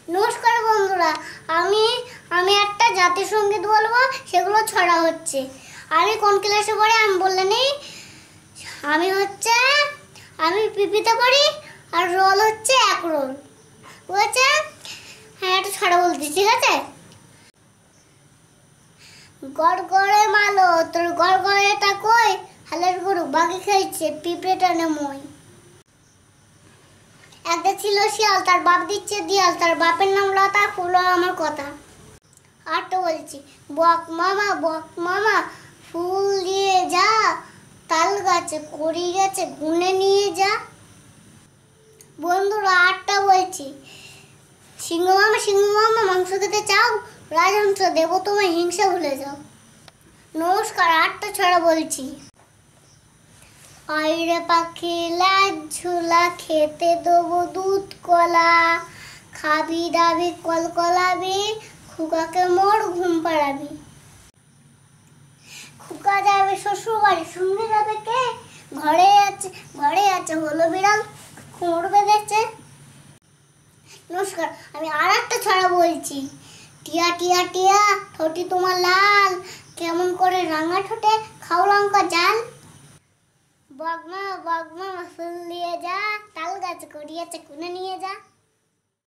নমস্কার বন্ধুরা, আমি আমি একটা জাতীয় সঙ্গীত বলবো, সেগুলো ছড়া হচ্ছে। আমি কোন ক্লাসে পড়ি আমি বললে নেই। আমি পিপিতে পড়ি, আর রোল হচ্ছে এক রোল। বুঝেছে? হ্যাঁ, একটা ছড়া বলছি, ঠিক আছে? গড়গড়ে মালো তোর গড়গড়েটা কই, হালের গরু বাকি খাইছে পিঁপড়েটা নে মই। একটা ছিল শিয়াল, তার বাপ দিচ্ছে দিয়াল, তার বাপের নাম লতা, হলো আমার কথা। আরটা বলছি, বক মামা ফুল দিয়ে যা, তাল গাছে কড়ি গেছে গুনে নিয়ে যা। বন্ধুরা, আরটা বলছি, সিংহ মামা মাংস খেতে চাও, রাজহংস দেব তোমায় হিংসা ভুলে যাও। নমস্কার, আরটা ছড়া বলছি। আইরে পাখি লাজ ঝুলা, খেতে দেবো দুধ কলা, খাবি দাবি কলকলাবি, খুকাকে মোর ঘুম পাড়াবি। খুকা যাবে শ্বশুর বাড়ি, সঙ্গে যাবে কে, ঘরে আছে হলো বিড়াল, কোমর বেঁধেছে। নমস্কার, আমি আর একটা ছড়া বলছি। টিয়া টিয়া টিয়া ঠোঁটি তোমার লাল, কেমন করে রাঙা ঠোঁটে খাও লঙ্কা জাল। বক মামা ফুল দিয়ে যা, তাল গাছ করিয়েছে কুনে নিয়ে যা।